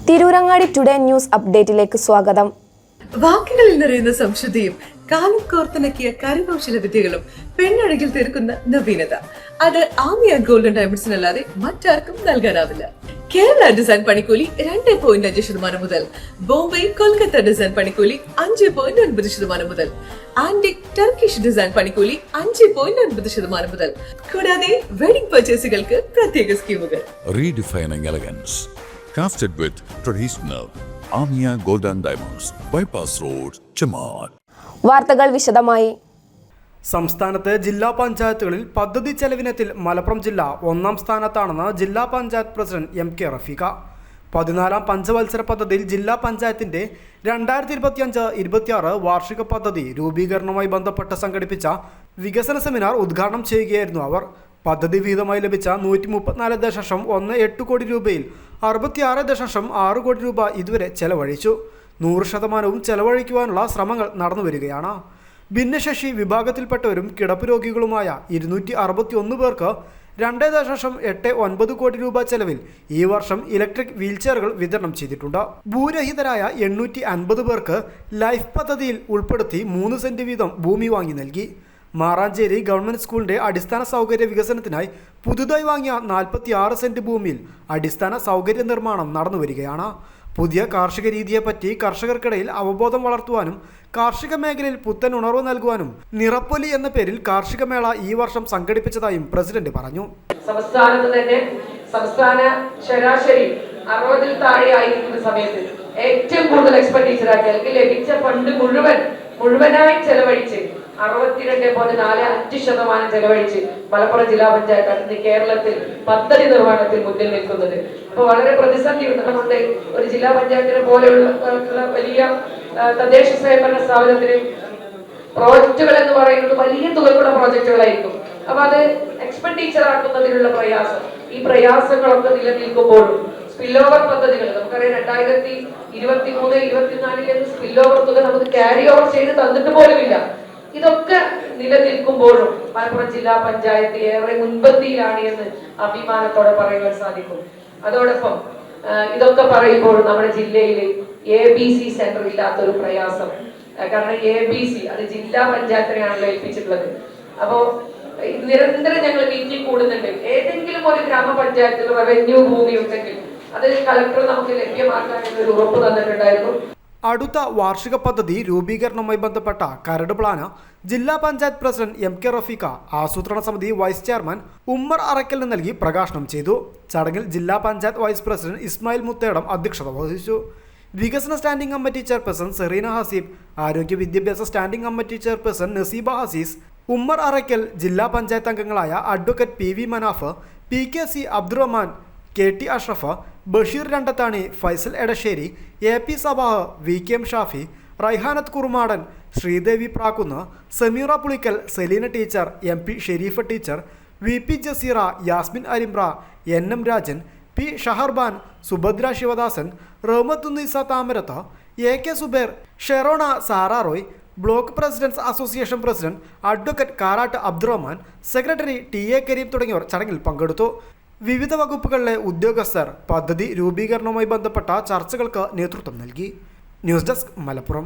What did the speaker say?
Tirurangadi today news അപ്ഡേറ്റിലേക്ക് സ്വാഗതം. വാക്കുകളിൽ നിറയുന്ന സംശുദ്ധിയും കാലം കോർത്തിണക്കിയ കരകൗശല വിദ്യകളും പെണ്ണഴകിൽ തീർക്കുന്ന നവീനത അത് ആമിയ ഗോൾഡൻ ഡയമണ്ട്സിനല്ലാതെ മറ്റാർക്കും നൽകാനാവില്ല. കേരള ഡിസൈൻ പണിക്കൂലി 2.5% മുതൽ, ബോംബെ കൊൽക്കത്ത ഡിസൈൻ പണിക്കൂലി 5.9% മുതൽ, ആന്റിക് ടർക്കിഷ് ഡിസൈൻ പണിക്കൂലി 5.9% മുതൽ, കൂടാതെ വെഡിംഗ് പർച്ചേസുകൾക്ക് പ്രത്യേക സ്കീമുകൾ. Redefining elegance, crafted with traditional Amia Golden Diamonds, Bypass Road, Chaman. വാർത്തകൾ വിശദമായി. സംസ്ഥാനത്ത് ജില്ലാ പഞ്ചായത്തുകളിൽ പദ്ധതി ചെലവിനത്തിൽ മലപ്പുറം ജില്ല 1-ാം സ്ഥാനത്താണെന്ന് ജില്ലാ പഞ്ചായത്ത് പ്രസിഡന്റ് MK റഫീഖ. 14-ാം പഞ്ചവത്സര പദ്ധതിയിൽ ജില്ലാ പഞ്ചായത്തിന്റെ 2025-26 വാർഷിക പദ്ധതി രൂപീകരണവുമായി ബന്ധപ്പെട്ട് സംഘടിപ്പിച്ച വികസന സെമിനാർ ഉദ്ഘാടനം ചെയ്യുകയായിരുന്നു അവർ. പദ്ധതി വിഹിതമായി ലഭിച്ച 134.18 കോടി രൂപയിൽ 66.6 കോടി രൂപ ഇതുവരെ ചെലവഴിച്ചു. 100% ചെലവഴിക്കുവാനുള്ള ശ്രമങ്ങൾ നടന്നുവരികയാണ്. ഭിന്നശേഷി വിഭാഗത്തിൽപ്പെട്ടവരും കിടപ്പ് രോഗികളുമായ 261 പേർക്ക് 2.89 കോടി രൂപ ചെലവിൽ ഈ വർഷം ഇലക്ട്രിക് വീൽചെയറുകൾ വിതരണം ചെയ്തിട്ടുണ്ട്. ഭൂരഹിതരായ 850 പേർക്ക് ലൈഫ് പദ്ധതിയിൽ ഉൾപ്പെടുത്തി 3 സെന്റ് വീതം ഭൂമി വാങ്ങി നൽകി. മാറാഞ്ചേരി ഗവൺമെന്റ് സ്കൂളിന്റെ അടിസ്ഥാന സൗകര്യ വികസനത്തിനായി പുതുതായി വാങ്ങിയ 46 സെന്റ് ഭൂമിയിൽ അടിസ്ഥാന സൗകര്യ നിർമ്മാണം നടന്നുവരികയാണ്. പുതിയ കാർഷിക രീതിയെപ്പറ്റി കർഷകർക്കിടയിൽ അവബോധം വളർത്തുവാനും കാർഷിക മേഖലയിൽ പുത്തൻ ഉണർവ് നൽകുവാനും നിറപ്പൊലി എന്ന പേരിൽ കാർഷിക മേള ഈ വർഷം സംഘടിപ്പിച്ചതായും പ്രസിഡന്റ് പറഞ്ഞു. സംസ്ഥാനത്ത് തന്നെ സംസ്ഥാന ശരാശരി 60-ൽ താഴെ ആയിരിക്കുന്ന സമയത്ത് ഏറ്റവും കൂടുതൽ എക്സ്പെൻഡിച്ചർ ആക്കി അല്ലെങ്കിൽ ലഭിച്ച ഫണ്ട് മുഴുവനായി ചെലവഴിച്ച് 62.45% ചെലവഴിച്ച് മലപ്പുറം ജില്ലാ പഞ്ചായത്താണ് കേരളത്തിൽ പദ്ധതി നിർവഹണത്തിൽ മുന്നിൽ നിൽക്കുന്നത്. അപ്പൊ വളരെ പ്രതിസന്ധി ഉള്ളതുകൊണ്ട് ഒരു ജില്ലാ പഞ്ചായത്തിനെ പോലെയുള്ള വലിയ തദ്ദേശ സ്വയംഭരണ സ്ഥാപനത്തിന് പ്രോജക്റ്റുകൾ എന്ന് പറയുന്നത് വലിയ തുകയുള്ള പ്രോജക്റ്റുകളായിരിക്കും. അപ്പൊ അത് എക്സ്പെൻഡിച്ചർ ആക്കുന്നതിനുള്ള പ്രയാസം, ഈ പ്രയാസങ്ങളൊക്കെ നിലനിൽക്കുമ്പോഴും സ്പില്ലോവർ പദ്ധതികൾ നമുക്കറിയാം 2023-24 സ്പില്ലോവർ തുക നമുക്ക് ക്യാരി ഓവർ ചെയ്ത് തന്നിട്ട് പോലുമില്ല. ഇതൊക്കെ നിലനിൽക്കുമ്പോഴും മലപ്പുറം ജില്ലാ പഞ്ചായത്ത് ഏറെ മുൻപന്തിയിലാണ് എന്ന് അഭിമാനത്തോടെ പറയുവാൻ സാധിക്കും. അതോടൊപ്പം ഇതൊക്കെ പറയുമ്പോഴും നമ്മുടെ ജില്ലയിൽ ABC സെന്റർ ഇല്ലാത്തൊരു പ്രയാസം, കാരണം ABC അത് ജില്ലാ പഞ്ചായത്തിനെയാണല്ലോ ഏൽപ്പിച്ചിട്ടുള്ളത്. അപ്പോ നിരന്തരം ഞങ്ങൾ മീറ്റിംഗ് കൂടുന്നുണ്ട്. ഏതെങ്കിലും ഒരു ഗ്രാമപഞ്ചായത്തിൽ റവന്യൂ ഭൂമി ഉണ്ടെങ്കിൽ അത് കളക്ടർ നമുക്ക് ലഭ്യമാക്കാൻ ഒരു ഉറപ്പ് തന്നിട്ടുണ്ടായിരുന്നു. അടുത്ത വാർഷിക പദ്ധതി രൂപീകരണവുമായി ബന്ധപ്പെട്ട കരട് പ്ലാന് ജില്ലാ പഞ്ചായത്ത് പ്രസിഡന്റ് MK റഫീഖ ആസൂത്രണ സമിതി വൈസ് ചെയർമാൻ ഉമ്മർ അറക്കലിന് നൽകി പ്രകാശനം ചെയ്തു. ചടങ്ങിൽ ജില്ലാ പഞ്ചായത്ത് വൈസ് പ്രസിഡന്റ് ഇസ്മായിൽ മുത്തേടം അധ്യക്ഷത വഹിച്ചു. വികസന standing committee chairperson Sereena Haseeb, ആരോഗ്യ വിദ്യാഭ്യാസ standing committee chairperson Naseeba Hasees, Ummer Arakkal, ജില്ലാ പഞ്ചായത്ത് അംഗങ്ങളായ advocate PV Manaf, PKC Abdurahman, KT Ashraf, Basheer Randathani, Faisal Edasseri, AP Sabah, VKM Shafi, Raihanath Kurumadan, Sreedevi Prakkunnu, Sameera Pulikkal, Seleena teacher, MP Shereefa teacher, VP Jaseera, Yasmin Arimra, NM Rajan, P Shaharban, Subhadra Sivadasan, Rahmathunnisa Thamarath, AK Zuber, Sherona സാറാറോയ്, block president's association president advocate Karat Abdurahman, secretary TA Kareem തുടങ്ങിയവർ ചടങ്ങിൽ പങ്കെടുത്തു. വിവിധ വകുപ്പുകളിലെ ഉദ്യോഗസ്ഥർ പദ്ധതി രൂപീകരണവുമായി ബന്ധപ്പെട്ട ചർച്ചകൾക്ക് നേതൃത്വം നൽകി. News desk, Malappuram.